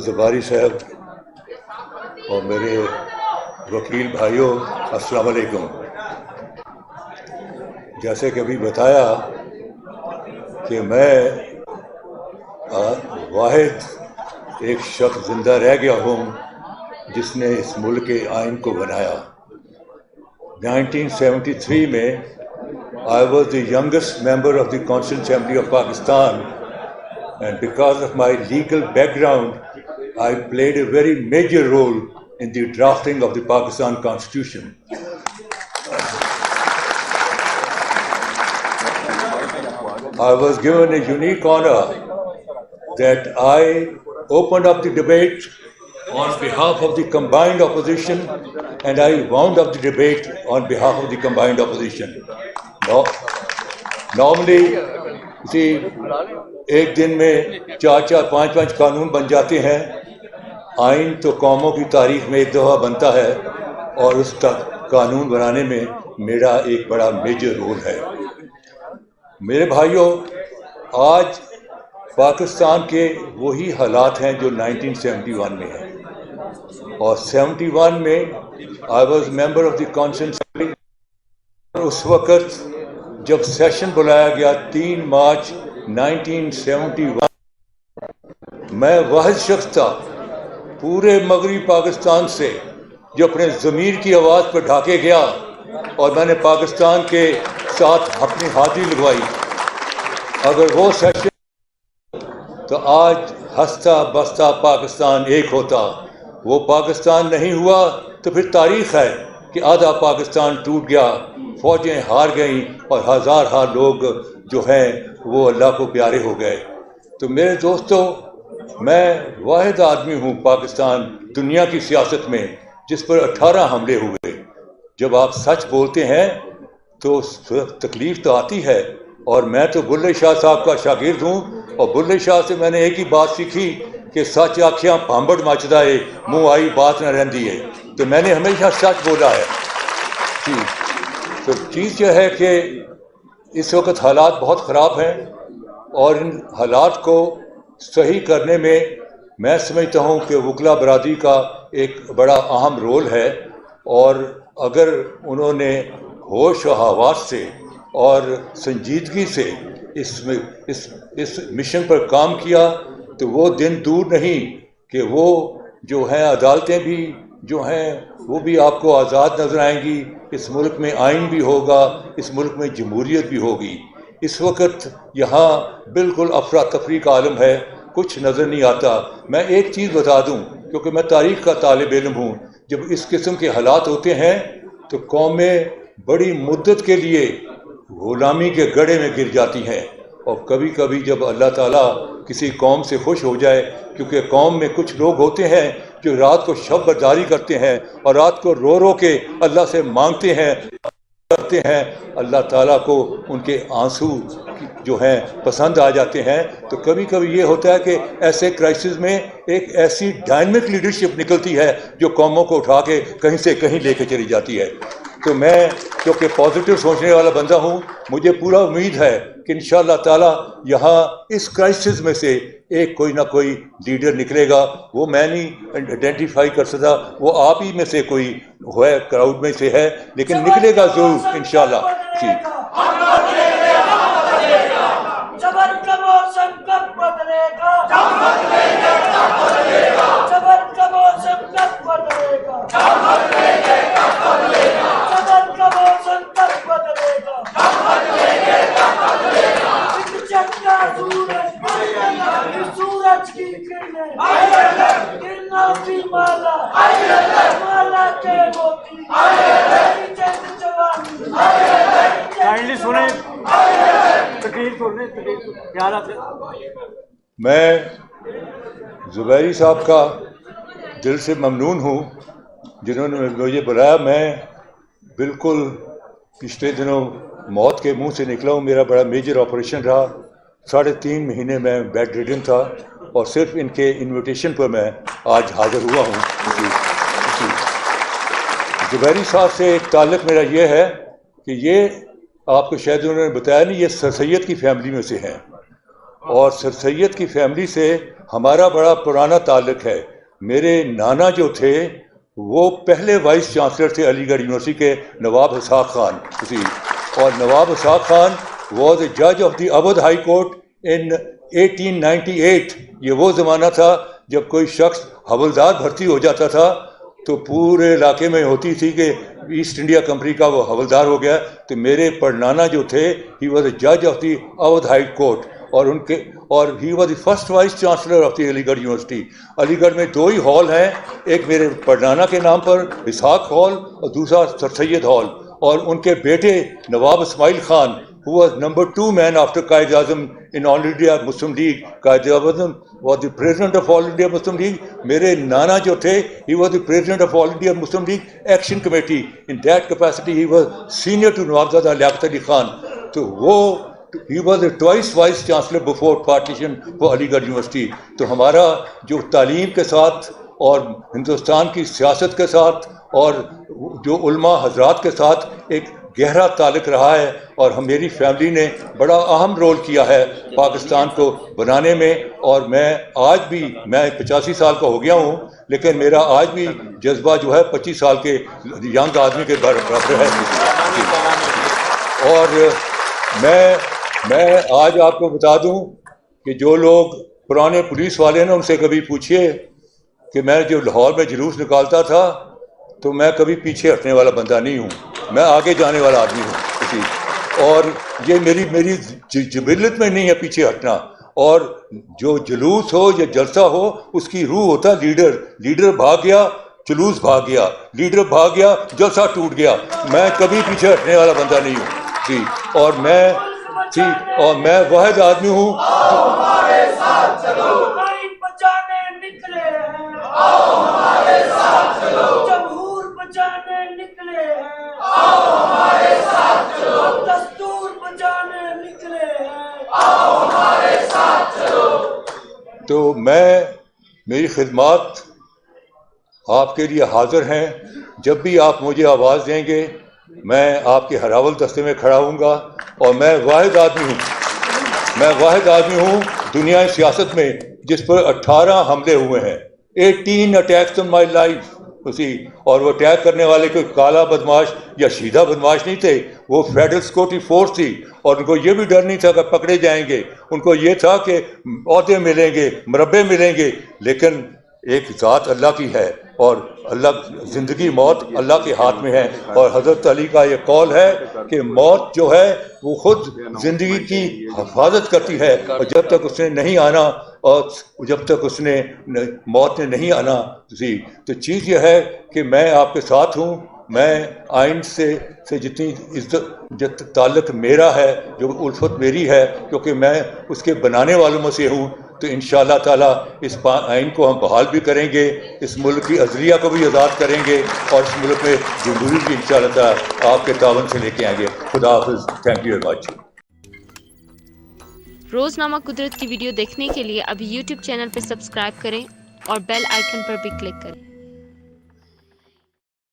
زباری صاحب اور میرے وکیل بھائیوں، السلام علیکم۔ جیسے کہ ابھی بتایا کہ میں واحد ایک شخص زندہ رہ گیا ہوں جس نے اس ملک کے آئین کو بنایا۔ 1973 میں I was the youngest member of the Constituent Assembly of Pakistan, and because of my legal background, I played a very major role in the drafting of the Pakistan Constitution. I was given a unique honor that I opened up the debate on behalf of the combined opposition, and I wound up the debate on behalf of the combined opposition. Normally, ایک دن میں 4-5 قانون بن جاتے ہیں۔ آئین تو قوموں کی تاریخ میں ایک دفعہ بنتا ہے، اور اس کا قانون بنانے میں میرا ایک بڑا میجر رول ہے۔ میرے بھائیوں، آج پاکستان کے وہی حالات ہیں جو 1971 میں ہیں، اور 71 میں I was member of the Constituent Assembly۔ اس وقت جب سیشن بلایا گیا 3 مارچ 1971، میں واحد شخص تھا پورے مغربی پاکستان سے جو اپنے ضمیر کی آواز پر ڈھاکے گیا، اور میں نے پاکستان کے ساتھ اپنی حاضری لگوائی۔ اگر وہ سیشن تو آج ہنستا بستا پاکستان ایک ہوتا، وہ پاکستان نہیں ہوا تو پھر تاریخ ہے کہ آدھا پاکستان ٹوٹ گیا، فوجیں ہار گئیں، اور ہزار لوگ جو ہیں وہ اللہ کو پیارے ہو گئے۔ تو میرے دوستو، میں واحد آدمی ہوں پاکستان دنیا کی سیاست میں جس پر 18 حملے ہوئے۔ جب آپ سچ بولتے ہیں تو تکلیف تو آتی ہے، اور میں تو بلے شاہ صاحب کا شاگرد ہوں، اور بلے شاہ سے میں نے ایک ہی بات سیکھی کہ سچ آکھیاں پامبڑ مچدا ہے، منہ آئی بات نہ رہندی ہے۔ تو میں نے ہمیشہ سچ بولا ہے۔ جی، تو چیز یہ ہے کہ اس وقت حالات بہت خراب ہیں، اور ان حالات کو صحیح کرنے میں میں سمجھتا ہوں کہ وکلا برادری کا ایک بڑا اہم رول ہے، اور اگر انہوں نے ہوش و حواس سے اور سنجیدگی سے اس مشن پر کام کیا تو وہ دن دور نہیں کہ وہ جو ہیں عدالتیں بھی جو ہیں وہ بھی آپ کو آزاد نظر آئیں گی، اس ملک میں آئین بھی ہوگا، اس ملک میں جمہوریت بھی ہوگی۔ اس وقت یہاں بالکل افراتفری کا عالم ہے، کچھ نظر نہیں آتا۔ میں ایک چیز بتا دوں، کیونکہ میں تاریخ کا طالب علم ہوں، جب اس قسم کے حالات ہوتے ہیں تو قومیں بڑی مدت کے لیے غلامی کے گڑھے میں گر جاتی ہیں، اور کبھی کبھی جب اللہ تعالیٰ کسی قوم سے خوش ہو جائے، کیونکہ قوم میں کچھ لوگ ہوتے ہیں جو رات کو شب برداری کرتے ہیں اور رات کو رو رو کے اللہ سے مانگتے ہیں کرتے ہیں، اللہ تعالیٰ کو ان کے آنسو جو ہیں پسند آ جاتے ہیں۔ تو کبھی کبھی یہ ہوتا ہے کہ ایسے کرائسس میں ایک ایسی ڈائنمک لیڈرشپ نکلتی ہے جو قوموں کو اٹھا کے کہیں سے کہیں لے کے چلی جاتی ہے۔ تو میں کیونکہ پازیٹیو سوچنے والا بندہ ہوں، مجھے پورا امید ہے کہ انشاءاللہ تعالیٰ یہاں اس کرائسس میں سے ایک کوئی نہ کوئی لیڈر نکلے گا۔ وہ میں نہیں آئیڈینٹیفائی کر سکتا، وہ آپ ہی میں سے کوئی ہے، کراؤڈ میں سے ہے، لیکن نکلے گا ضرور انشاءاللہ۔ جی، میں زبیری صاحب کا دل سے ممنون ہوں جنہوں نے مجھے بلایا۔ میں بالکل پچھلے دنوں موت کے منہ سے نکلا ہوں، میرا بڑا میجر آپریشن رہا، 3.5 مہینے میں بیڈ ریڈن تھا، اور صرف ان کے انویٹیشن پر میں آج حاضر ہوا ہوں۔ زبیری صاحب سے ایک تعلق میرا یہ ہے کہ یہ آپ کو شاید انہوں نے بتایا نہیں، یہ سر سید کی فیملی میں سے ہیں، اور سر سید کی فیملی سے ہمارا بڑا پرانا تعلق ہے. میرے نانا جو تھے وہ پہلے وائس چانسلر تھے علی گڑھ یونیورسٹی کے، نواب اسحاق خان. اور نواب اسحاق خان واز اے جج of the Awadh high court in 1898. یہ وہ زمانہ تھا جب کوئی شخص حوالدار بھرتی ہو جاتا تھا تو پورے علاقے میں ہوتی تھی کہ ایسٹ انڈیا کمپنی کا وہ حوالدار ہو گیا. تو میرے پڑنانا جو تھے ہی واز اے جج of the Awadh high court, اور he was the first vice chancellor of the Aligarh university. علی گڑھ میں 2 ہی ہال ہیں، ایک میرے پڑنانا کے نام پر اسحاق ہال اور دوسرا سر سید ہال. اور ان کے بیٹے نواب Ismail Khan who was number 2 man after Quaid Azam in All India Muslim League. Quaid Azam was the president of All India Muslim League. میرے نانا جو تھے he was the president of All India Muslim League Action Committee. In that capacity he was senior to نوابزادہ Liaquat Ali Khan. تو وہ he was a twice vice chancellor before partition for علی گڑھ university. تو ہمارا جو تعلیم کے ساتھ اور ہندوستان کی سیاست کے ساتھ اور جو علماء حضرات کے ساتھ ایک گہرا تعلق رہا ہے، اور میری فیملی نے بڑا اہم رول کیا ہے پاکستان کو بنانے میں. اور میں آج بھی، میں 85 سال کا ہو گیا ہوں، لیکن میرا آج بھی جذبہ جو ہے 25 سال کے ینگ آدمی کے برابر ہے. اور میں آج آپ کو بتا دوں کہ جو لوگ پرانے پولیس والے ہیں ان سے کبھی پوچھیے کہ میں جو لاہور میں جلوس نکالتا تھا تو میں کبھی پیچھے ہٹنے والا بندہ نہیں ہوں، میں آگے جانے والا آدمی ہوں. اور یہ میری جبلت میں نہیں ہے پیچھے ہٹنا. اور جو جلوس ہو یا جلسہ ہو اس کی روح ہوتا ہے لیڈر بھاگ گیا جلوس بھاگ گیا، لیڈر بھاگ گیا جلسہ ٹوٹ گیا. میں کبھی پیچھے ہٹنے والا بندہ نہیں ہوں. اور میں واحد آدمی ہوں. تو میری خدمات آپ کے لیے حاضر ہیں. جب بھی آپ مجھے آواز دیں گے میں آپ کے ہراول دستے میں کھڑا ہوں گا. اور میں واحد آدمی ہوں دنیا سیاست میں جس پر 18 حملے ہوئے ہیں، 18 attacks on my life. اور وہ اٹیک کرنے والے کوئی کالا بدماش یا شیدہ بدماش نہیں تھے، وہ فیڈرل سیکورٹی فورس تھی. اور ان کو یہ بھی ڈر نہیں تھا کہ پکڑے جائیں گے، ان کو یہ تھا کہ عہدے ملیں گے، مربے ملیں گے. لیکن ایک ذات اللہ کی ہے اور زندگی موت اللہ کے ہاتھ میں ہے. اور حضرت علی کا یہ قول ہے کہ موت جو ہے وہ خود زندگی کی حفاظت کرتی ہے، اور جب تک اس نے نہیں آنا اور جب تک موت نے نہیں آنا. تو چیز یہ ہے کہ میں آپ کے ساتھ ہوں. میں آئین سے جتنی تعلق میرا ہے، جو الفت میری ہے، کیونکہ میں اس کے بنانے والوں میں سے ہوں. تو انشاءاللہ تعالیٰ اس آئین کو ہم بحال بھی کریں گے، اس ملک کی عدلیہ کو بھی آزاد کریں گے، اور اس ملک میں جمہوری بھی انشاءاللہ تعالیٰ آپ کے تعاون سے لے کے آئیں گے. خدا حافظ. Thank you very much. روزنامہ قدرت کی ویڈیو دیکھنے کے لیے ابھی یوٹیوب چینل پہ سبسکرائب کریں اور بیل آئیکن پر بھی کلک کریں.